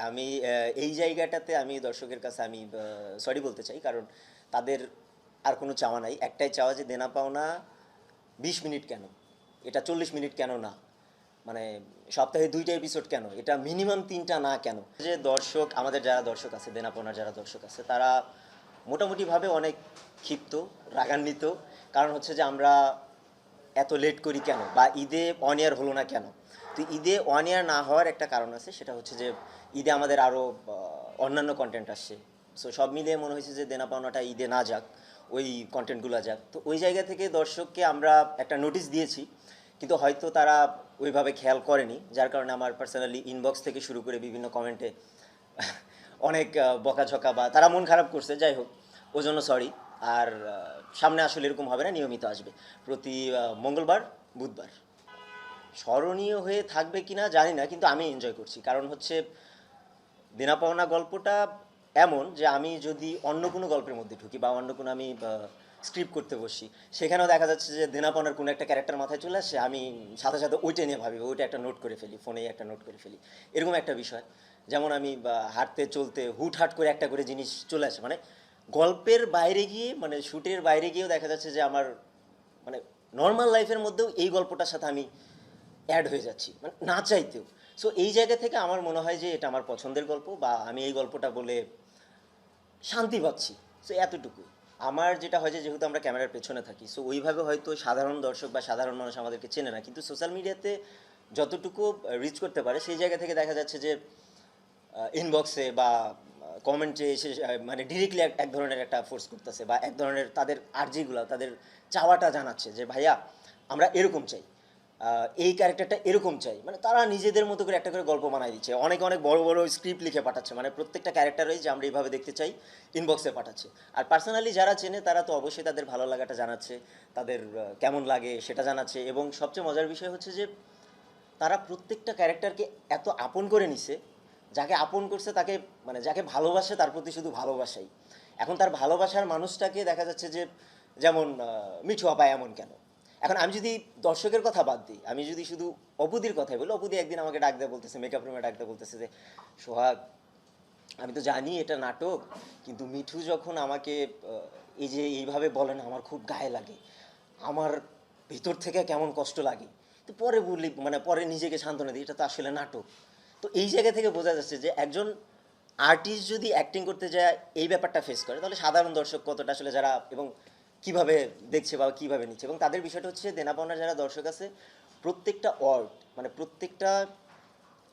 আমি এই জায়গাটাতে আমি দর্শকের কাছে আমি সরি বলতে চাই, কারণ তাদের আর কোনো চাওয়া নাই। একটাই চাওয়া যে দেনা পাওনা 20 মিনিট কেন, এটা 40 মিনিট কেন না, মানে সপ্তাহে 2টা এপিসোড কেন, এটা মিনিমাম 3টা না কেন। যে দর্শক, আমাদের যারা দর্শক আছে, দেনা পাওনার যারা দর্শক আছে, তারা মোটামুটিভাবে অনেক ক্ষিপ্ত, রাগান্বিত। কারণ হচ্ছে যে আমরা এত লেট করি কেন, বা ঈদে অন ইয়ার হলো না কেন। তো ঈদে অন ইয়ার না হওয়ার একটা কারণ আছে, সেটা হচ্ছে যে ঈদে আমাদের আরও অন্যান্য কন্টেন্ট আসছে। সো সব মিলিয়ে মনে হয়েছে যে দেনা পাওনাটা ঈদে না যাক, ওই কন্টেন্টগুলো যাক। তো ওই জায়গা থেকে দর্শককে আমরা একটা নোটিশ দিয়েছি, কিন্তু হয়তো তারা ওইভাবে খেয়াল করেনি, যার কারণে আমার পার্সোনালি ইনবক্স থেকে শুরু করে বিভিন্ন কমেন্টে অনেক বকাঝকা বা তারা মন খারাপ করছে। যাই হোক, ওই জন্য সরি। আর সামনে আসলে এরকম হবে না, নিয়মিত আসবে প্রতি মঙ্গলবার, বুধবার। স্মরণীয় হয়ে থাকবে কিনা জানি না, কিন্তু আমি এনজয় করছি। কারণ হচ্ছে দেনা পাওনা গল্পটা এমন যে আমি যদি অন্য কোনো গল্পের মধ্যে ঢুকি বা অন্য কোনো আমি স্ক্রিপ্ট করতে বসি, সেখানেও দেখা যাচ্ছে যে দেনা পাওনার কোনো একটা ক্যারেক্টার মাথায় চলে আসে, আমি সাথে সাথে ওইটা নিয়ে ভাবি, ওইটা একটা নোট করে ফেলি, ফোনেই একটা নোট করে ফেলি। এরকম একটা বিষয়। যেমন আমি হাঁটতে চলতে হুটহাট করে একটা করে জিনিস চলে আসে, মানে গল্পের বাইরে গিয়ে, মানে শ্যুটের বাইরে গিয়েও দেখা যাচ্ছে যে আমার মানে নর্মাল লাইফের মধ্যেও এই গল্পটার সাথে আমি অ্যাড হয়ে যাচ্ছি, মানে না চাইতেও। সো এই জায়গা থেকে আমার মনে হয় যে এটা আমার পছন্দের গল্প, বা আমি এই গল্পটা বলে শান্তি পাচ্ছি। সো এতটুকু। আমার যেটা হয় যে যেহেতু আমরা ক্যামেরার পেছনে থাকি, সো ওইভাবে হয়তো সাধারণ দর্শক বা সাধারণ মানুষ আমাদেরকে চেনে না, কিন্তু সোশ্যাল মিডিয়াতে যতটুকু রিচ করতে পারে, সেই জায়গা থেকে দেখা যাচ্ছে যে ইনবক্সে বা কমেন্টে এসে মানে ডিরেক্টলি এক এক ধরনের একটা ফোর্স করতেছে, বা এক ধরনের তাদের আর্জিগুলো, তাদের চাওয়াটা জানাচ্ছে যে ভাইয়া আমরা এরকম চাই, এই ক্যারেক্টারটা এরকম চাই। মানে তারা নিজেদের মতো করে একটা করে গল্প বানাই দিচ্ছে, অনেক অনেক বড় বড় স্ক্রিপ্ট লিখে পাঠাচ্ছে, মানে প্রত্যেকটা ক্যারেক্টারই যে আমরা এইভাবে দেখতে চাই ইনবক্সে পাঠাচ্ছে। আর পার্সোনালি যারা চেনে তারা তো অবশ্যই তাদের ভালো লাগাটা জানাচ্ছে, তাদের কেমন লাগে সেটা জানাচ্ছে। এবং সবচেয়ে মজার বিষয় হচ্ছে যে তারা প্রত্যেকটা ক্যারেক্টারকে এত আপন করে নিছে, যাকে আপন করছে তাকে, মানে যাকে ভালোবাসে তার প্রতি শুধু ভালোবাসাই। এখন তার ভালোবাসার মানুষটাকে দেখা যাচ্ছে যে, যেমন মিঠু আপা এমন কেন। এখন আমি যদি দর্শকের কথা বাদ দিই, আমি যদি শুধু অপুদির কথাই বলি, অপুদি একদিন আমাকে ডাক দেয় বলতেছে, মেকআপ রুমে ডাক দেয় বলতেছে যে সোহাগ, আমি তো জানি এটা নাটক, কিন্তু মিঠু যখন আমাকে এই যে এইভাবে বলে না, আমার খুব গায়ে লাগে, আমার ভিতর থেকে কেমন কষ্ট লাগে। তো পরে বলি, মানে পরে নিজেকে সান্ত্বনা দিই, এটা তো আসলে নাটক। তো এই জায়গা থেকে বোঝা যাচ্ছে যে একজন আর্টিস্ট যদি অ্যাক্টিং করতে যায় এই ব্যাপারটা ফেস করে, তাহলে সাধারণ দর্শক কতটা আসলে যারা, এবং কিভাবে দেখছে বা কিভাবে নিচ্ছে। এবং তাদের বিষয়টা হচ্ছে দেনা পাওনার যারা দর্শক আছে, প্রত্যেকটা ওয়ার্ড, মানে প্রত্যেকটা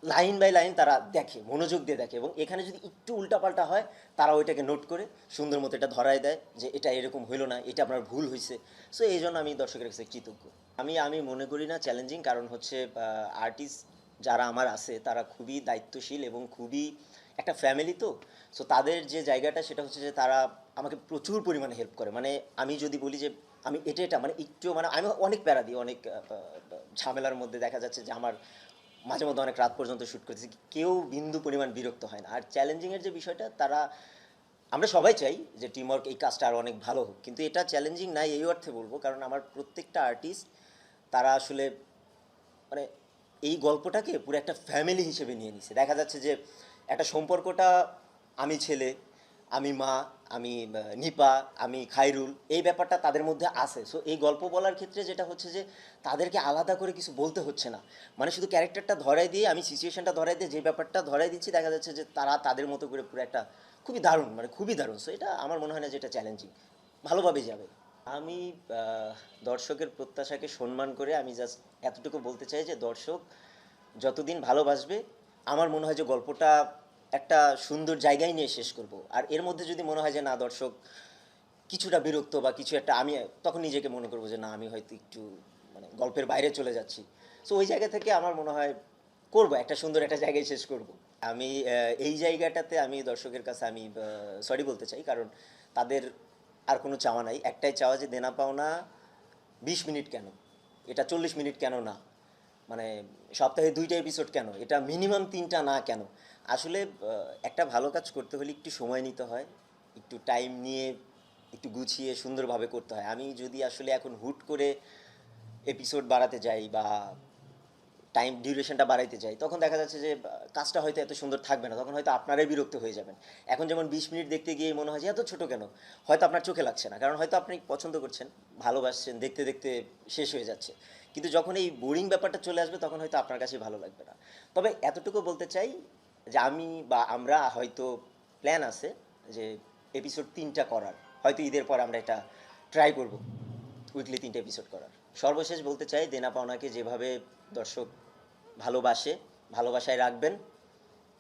লাইন বাই লাইন তারা দেখে, মনোযোগ দিয়ে দেখে, এবং এখানে যদি একটু উল্টাপাল্টা হয় তারা ওইটাকে নোট করে সুন্দর মতো এটা ধরায় দেয় যে এটা এরকম হইলো না, এটা আপনার ভুল হয়েছে। সো এই জন্য আমি দর্শকের কাছে কৃতজ্ঞ। আমি আমি মনে করি না চ্যালেঞ্জিং, কারণ হচ্ছে আর্টিস্ট যারা আমার আছে তারা খুবই দায়িত্বশীল এবং খুবই একটা ফ্যামিলি। তো সো তাদের যে জায়গাটা সেটা হচ্ছে যে তারা আমাকে প্রচুর পরিমাণে হেল্প করে। মানে আমি যদি বলি যে আমি এটা এটা মানে একটু, মানে আমি অনেক প্যারা দিই, অনেক ঝামেলার মধ্যে দেখা যাচ্ছে যে আমার মাঝে মধ্যে অনেক রাত পর্যন্ত শ্যুট করেছি, কেউ বিন্দু পরিমাণ বিরক্ত হয় না। আর চ্যালেঞ্জিংয়ের যে বিষয়টা, তারা, আমরা সবাই চাই যে টিম ওয়ার্ক, এই কাজটা আরও অনেক ভালো হোক, কিন্তু এটা চ্যালেঞ্জিং নাই এই অর্থে বলবো, কারণ আমার প্রত্যেকটা আর্টিস্ট তারা আসলে মানে এই গল্পটাকে পুরো একটা ফ্যামিলি হিসেবে নিয়ে নিছে। দেখা যাচ্ছে যে একটা সম্পর্কটা, আমি ছেলে, আমি মা, আমি নিপা, আমি খাইরুল, এই ব্যাপারটা তাদের মধ্যে আছে। সো এই গল্প বলার ক্ষেত্রে যেটা হচ্ছে যে তাদেরকে আলাদা করে কিছু বলতে হচ্ছে না, মানে শুধু ক্যারেক্টারটা ধরাই দিয়ে, আমি সিচুয়েশনটা ধরাই দিয়ে যে ব্যাপারটা ধরাই দিচ্ছি, দেখা যাচ্ছে যে তারা তাদের মতো করে পুরো একটা খুবই দারুণ, মানে খুবই দারুণ। সো এটা আমার মনে হয় না যে এটা চ্যালেঞ্জিং, ভালোভাবেই যাবে। আমি দর্শকের প্রত্যাশাকে সম্মান করে আমি জাস্ট এতটুকু বলতে চাই যে দর্শক যতদিন ভালোবাসবে, আমার মনে হয় যে গল্পটা একটা সুন্দর জায়গায় নিয়ে শেষ করব। আর এর মধ্যে যদি মনে হয় যে না, দর্শক কিছুটা বিরক্ত বা কিছু একটা, আমি তখন নিজেকে মনে করবো যে না, আমি হয়তো একটু মানে গল্পের বাইরে চলে যাচ্ছি। সো ওই জায়গা থেকে আমার মনে হয় করব, একটা সুন্দর একটা জায়গায় শেষ করব। আমি এই জায়গাটাতে আমি দর্শকের কাছে আমি সরি বলতে চাই, কারণ তাদের আর কোনো চাওয়া নাই। একটাই চাওয়া যে দেনা পাওনা 20 মিনিট কেন, এটা 40 মিনিট কেন না, মানে সপ্তাহে 2টা এপিসোড কেন, এটা মিনিমাম 3টা না কেন। আসলে একটা ভালো কাজ করতে হলে একটু সময় নিতে হয়, একটু টাইম নিয়ে, একটু গুছিয়ে সুন্দরভাবে করতে হয়। আমি যদি আসলে এখন হুট করে এপিসোড বাড়াতে যাই বা টাইম ডিউরেশনটা বাড়াইতে চাই, তখন দেখা যাচ্ছে যে কাজটা হয়তো এত সুন্দর থাকবে না, তখন হয়তো আপনারাই বিরক্ত হয়ে যাবেন। এখন যেমন 20 মিনিট দেখতে গিয়ে মনে হয় যে এত ছোটো কেন, হয়তো আপনার চোখে লাগছে না, কারণ হয়তো আপনি পছন্দ করছেন, ভালোবাসছেন, দেখতে দেখতে শেষ হয়ে যাচ্ছে। কিন্তু যখন এই বোরিং ব্যাপারটা চলে আসবে তখন হয়তো আপনার কাছে ভালো লাগবে না। তবে এতটুকু বলতে চাই যে আমি বা আমরা হয়তো প্ল্যান আছে যে এপিসোড 3টা করার, হয়তো ঈদের পর আমরা এটা ট্রাই করব উইকলি 3টে এপিসোড করার। সর্বশেষ বলতে চাই, দেনা পাওনাকে যেভাবে দর্শক ভালোবাসে, ভালোবাসায় রাখবেন।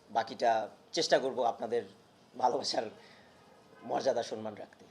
বাকিটা চেষ্টা করব আপনাদের ভালোবাসার মর্যাদা সম্মান রাখতে।